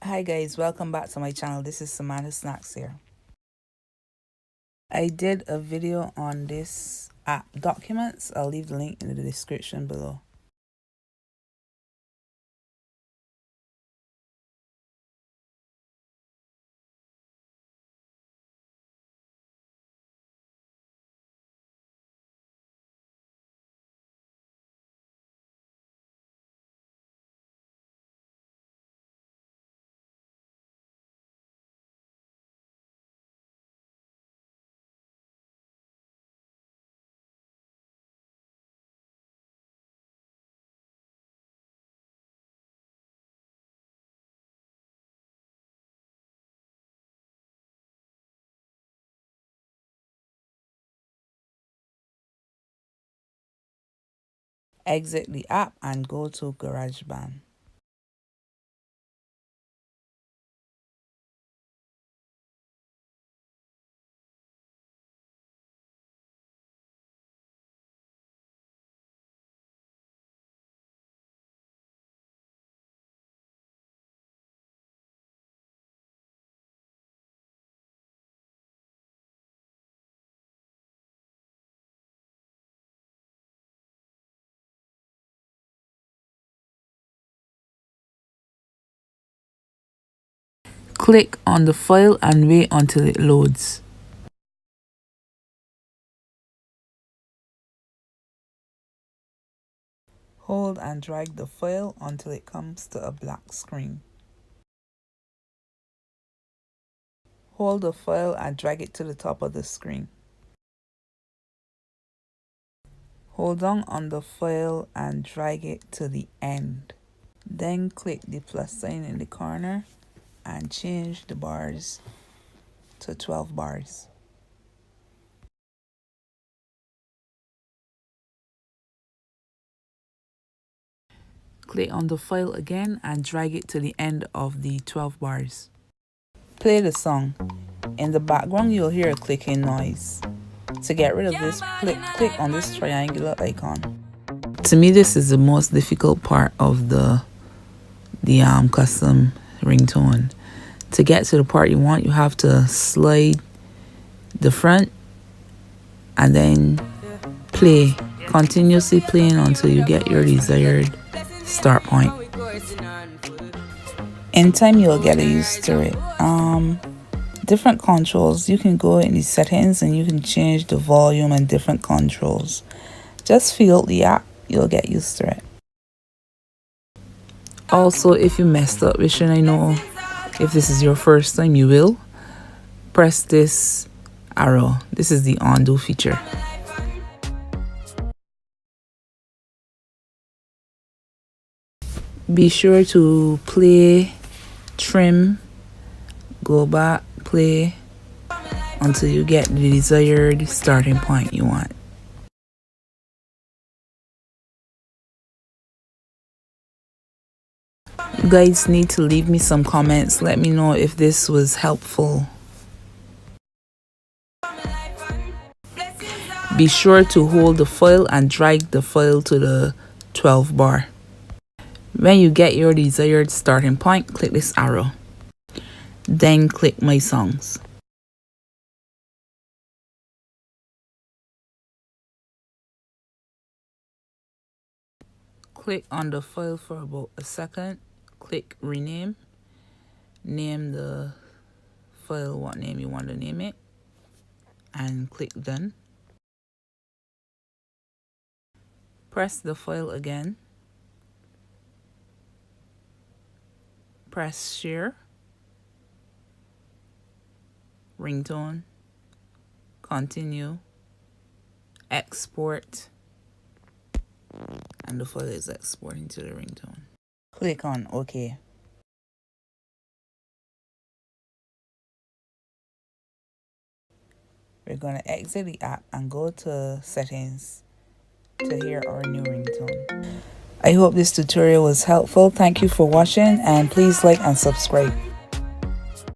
Hi guys, welcome back to my channel. This is Samantha Snacks here. I did a video on this app Documents. I'll leave the link in the description below. Exit the app and go to GarageBand. Click on the file and wait until it loads. Hold and drag the file until it comes to a black screen. Hold the file and drag it to the top of the screen. Hold on the file and drag it to the end. Then click the plus sign in the corner and change the bars to 12 bars. Click on the file again and drag it to the end of the 12 bars. Play the song. In the background you'll hear a clicking noise. To get rid of this, click on this triangular icon. To me, this is the most difficult part of the custom ringtone. To get to the part you want, you have to slide the front and then play, continuously playing until you get your desired start point. In time you'll get used to it. Different controls, you can go in the settings and you can change the volume and different controls. Just feel the app, you'll get used to it. Also, if you messed up, wishing I know if this is your first time, you will press this arrow. This is the undo feature. Be sure to play, trim, go back, play until you get the desired starting point you want. You guys need to leave me some comments. Let me know if this was helpful. Be sure to hold the file and drag the file to the 12 bar. When you get your desired starting point, click this arrow. Then click My Songs. Click on the file for about a second. Click Rename. Name the file what name you want to name it. And click Done. Press the file again. Press Share. Ringtone. Continue. Export. And the file is exporting to the ringtone. Click on OK. We're going to exit the app and go to settings to hear our new ringtone. I hope this tutorial was helpful. Thank you for watching and please like and subscribe.